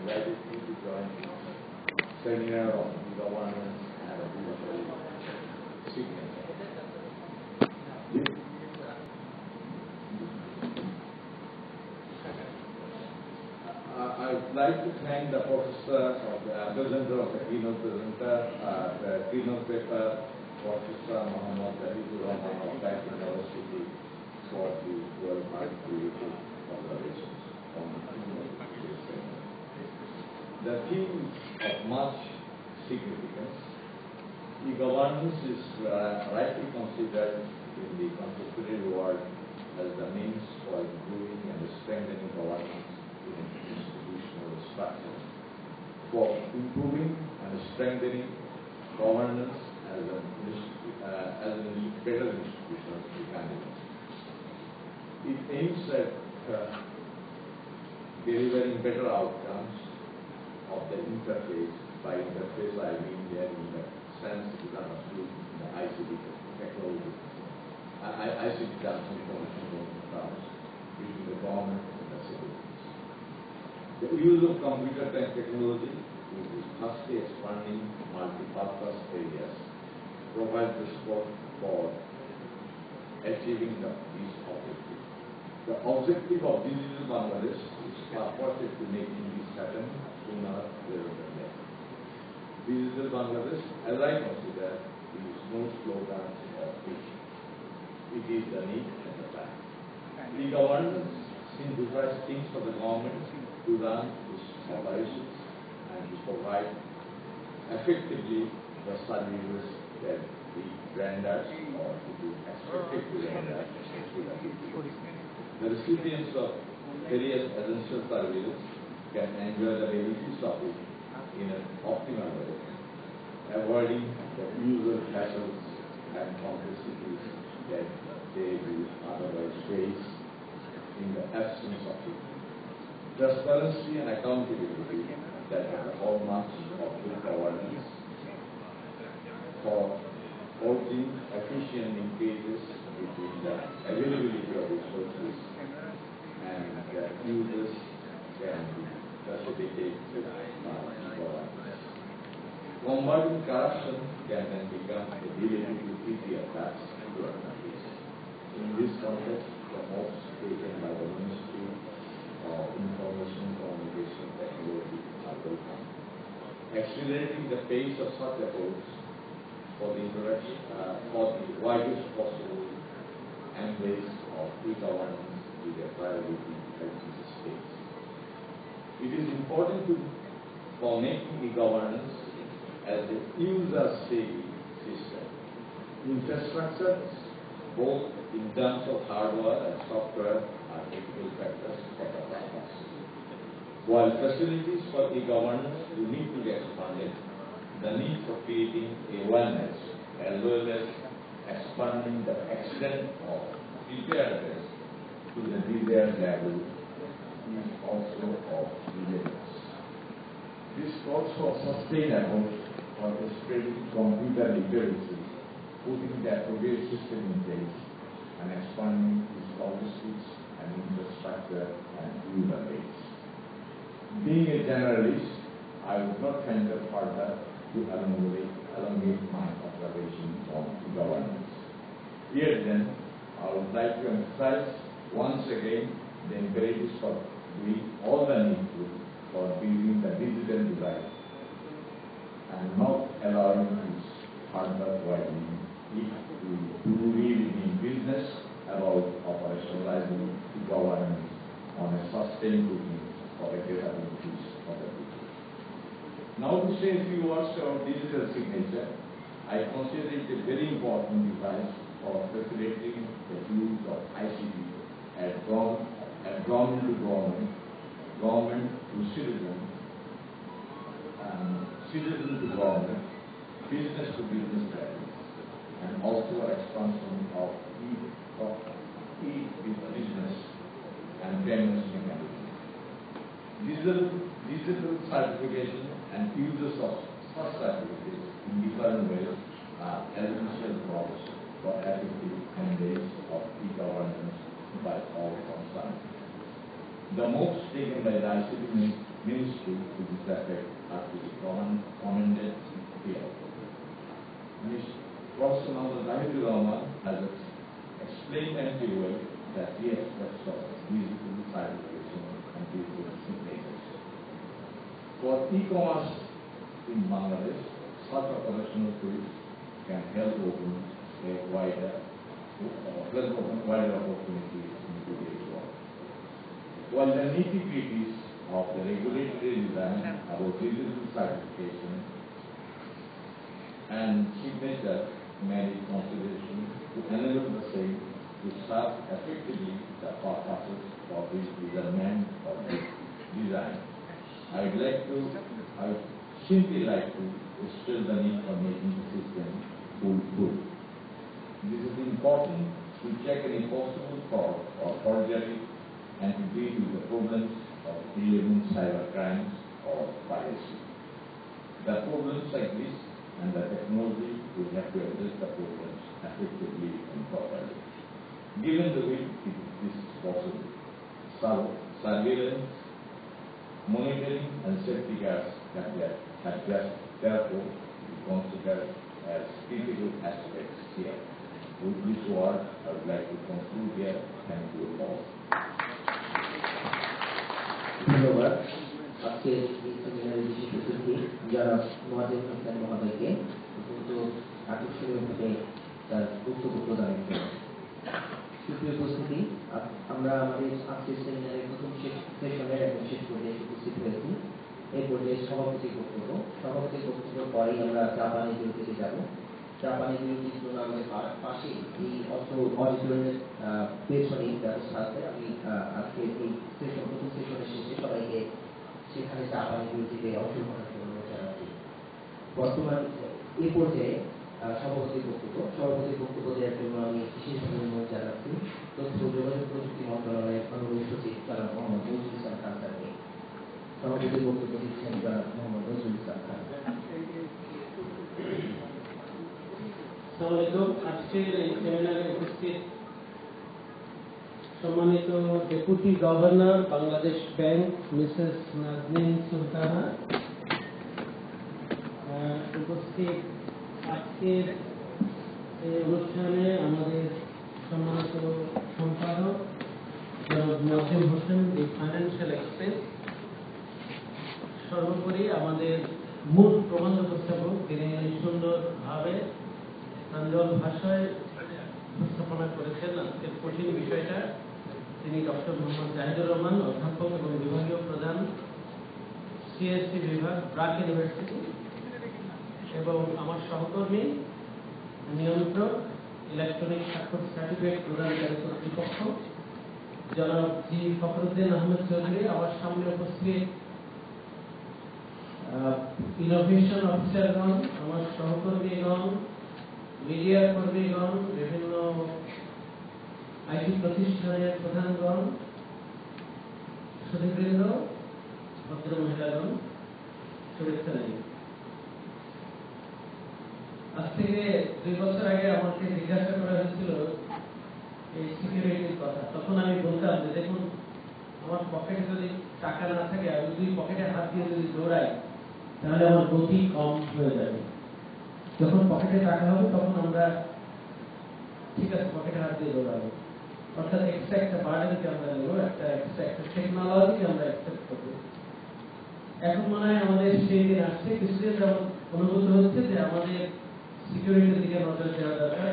invited you to join seminar on governance and a digital signature. I would like to thank the professor of the presenter of the keynote presenter, the keynote paper, Professor Muhammad Zahidul Rahman of Bank University for the World Bank related observations on this seminar. The theme of much significance, e-governance is rightly considered in the contemporary world as the means for improving and strengthening governance in institutional structure, for improving and strengthening governance as a better institutional mechanism. It aims at delivering better outcomes of the interface. By interface, I mean there in the sense it is understood in the ICT technology, ICT information terms between the government and the citizens. The use of computer technology, which is fastly expanding multi-purpose areas, provides the support for achieving these objectives. The objective of Digital Bangladesh is purported to making this happen sooner rather than later. Digital Bangladesh, as I consider, is no slogan or vision. It is the need and the time. E-governance simplifies things for the government to run its operations and to provide effectively the services that the renders or it is expected to render to the people. The recipients of various essential services can enjoy the benefits of it in an optimal way, avoiding the usual hassles and complexities that they will otherwise face in the absence of it. Transparency and accountability that are the hallmarks of good governance for forging efficient linkages between the availability of resources and the users can be facilitated by governance. Combating corruption can then become a relatively easier task to accomplish. In this context, the most taken by the Ministry of Information Communication Technology are welcome. Accelerating the pace of such efforts for the introduction for the widest possible embrace of e-governance is a priority at this stage. It is important for making e-governance as a user-savvy system. Infrastructures, both in terms of hardware and software, are critical factors for the purpose. While facilities for e-governance will need to be expanded, the need for creating awareness as well as expanding the extent of preparedness to the desired level is also of relevance. This calls for sustained efforts for spreading computer literacy, putting the appropriate system in place, and expanding its logistics and infrastructure and user base. Being a generalist, I would not venture further to elongate my observation on governance. Here then, I would like to emphasize once again the imperatives for doing all the needful for building the digital divide and not allowing its further widening if we do really mean business about operationalizing governance on a sustained footing for the greater benefits of the people. Now to say a few words about digital signature, I consider it a very important device for facilitating the use of ICT at government to government, government to citizen, citizen to government, business to business practice, and also expansion of e-business and payments mechanism. Digital certification and uses of such certificates in different ways are essential props for effective embrace of e-governance by all concerned. The most taken by the ICT Ministry to this effect are to be commended here. Professor Muhammad Nahidur Rahman has explained and well that yes, that's all. These are the certification and these are the signatures. For e-commerce in Bangladesh, such operational tools can help open a wider opportunities in today's world. While the nitty-gritties of the regulatory design about digital certification and signature may need consideration to enable the same to serve effectively the purposes for which development of this design. I would simply like to stress the need for making the system foolproof. This is important to check any possible fraud or forgery and to deal with the problems of dealing cyber crimes or piracy. The problems exist and the technology will have to address the problems effectively and properly. Given the way it is possible, surveillance, monitoring and safety guards have just therefore be considered as critical aspects here. With this word, I would like to conclude here. Thank you all. ধন্যবাদ। আজকের এই সেমিনারের বিশেষ অতিথি যারা মোয়াজ্জেম হোসেন মহোদয়কে অত্যন্ত আকর্ষণীয়ভাবে তার বক্তব্য প্রদানের জন্য। সুপ্রিয় উপস্থিতি, আমরা আমাদের আজকের সেমিনারের প্রথম সেশনের এবং শেষ পর্যায়ে উপস্থিত হয়েছি। এই পর্যায়ে সভাপতির বক্তব্যের পরেই আমরা চা পানি বিরতিতে যাব। চা পানি বিরতির জন্য আমাদের পাশে এই অডিটোরিয়ামের পেছনে ব্যবস্থা আছে। আমি আজকে এই প্রথম সেশনের শেষে সবাইকে সেখানে চা পানি বিরতিতে অংশগ্রহণের জন্য জানাচ্ছি। বর্তমান এই পর্যায়ে সভাপতির বক্তব্য দেওয়ার জন্য আমি বিশেষভাবে অনুরোধ জানাচ্ছি তথ্য যোগাযোগ প্রযুক্তি মন্ত্রণালয়ের অনুরোধ সচিব জনাব মোহাম্মদ নজরুল ইসলাম খান স্যারকে। সভাপতির বক্তব্য দিচ্ছেন জনাব মোহাম্মদ নজরুল ইসলাম খান। আজকের এই সেমিনারে উপস্থিত সম্মানিত deputy governor Bangladesh bank Mrs Nazneen Sultana, উপস্থিত আজকের এই অনুষ্ঠানে আমাদের সম্মানিত সম্পাদক জনাব মোয়াজ্জেম হোসেন, এই ফাইন্যান্সিয়াল এক্সপ্রেস, সর্বোপরি আমাদের মূল প্রবন্ধ উপস্থাপক, তিনি সুন্দরভাবে প্রাঞ্জল ভাষায় উপস্থাপনা করেছেন আজকের কঠিন বিষয়টা। তিনি ডক্টর মোহাম্মদ জাহিদুর রহমান, অধ্যাপক এবং বিভাগীয় প্রধান, সিএসসি বিভাগ, ব্রাক ইউনিভার্সিটি, এবং আমার সহকর্মী নিয়ন্ত্রক ইলেকট্রনিক স্বাক্ষর সার্টিফিকেট প্রদানকারী কর্তৃপক্ষ জনাব জি ফখরুদ্দিন আহমেদ চৌধুরী, আমার সামনে উপস্থিত ইনোভেশন অফিসারগণ, আমার সহকর্মীগণ, মিডিয়া কর্মীগণ, বিভিন্ন আইটি প্রতিষ্ঠানের প্রধানগণ, সুধীবৃন্দ, ভদ্র মহিলাগণ, শুভেচ্ছা নেই। আজ থেকে 2 বছর আগে আমাকে জিজ্ঞাসা করা হয়েছিল এই সিকিউরিটির কথা। তখন আমি বলতাম যে দেখুন, আমার পকেটে যদি টাকা না থাকে, আমি যদি পকেটে হাত দিয়ে যদি দৌড়াই তাহলে আমার গতি কম হয়ে যাবে। যখন পকেটে টাকা হবে তখন আমরা ঠিক আছে পকেটে হাত দিয়ে দৌড়াবো, অর্থাৎ এক্সট্রা একটা বার্ডেনকে আমরা নেবো, একটা এক্সট্রা একটা টেকনোলজিকে আমরা অ্যাকসেপ্ট করবো। এখন মনে হয় আমাদের সেই দিন আসছে। কিছুদিন যেমন অনুভূত হচ্ছে যে আমাদের সিকিউরিটির দিকে নজর দেওয়া দরকার,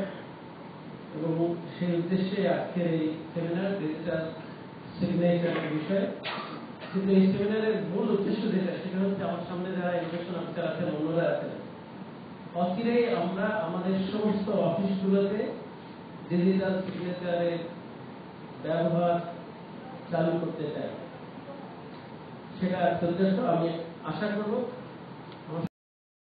এবং সেই উদ্দেশ্যে আজকের এই সেমিনার ডিজিটাল সিগনেচার বিষয়। কিন্তু এই সেমিনারের মূল উদ্দেশ্য যেটা, সেটা হচ্ছে আমার সামনে যারা ইনোভেশন অফিসার আছেন, অন্যরা আছেন, অচিরেই আমরা আমাদের সমস্ত অফিসগুলোতে ডিজিটাল সিগনেচারের ব্যবহার চালু করতে চাই। সেটা উদ্দেশ্য। আমি আশা করব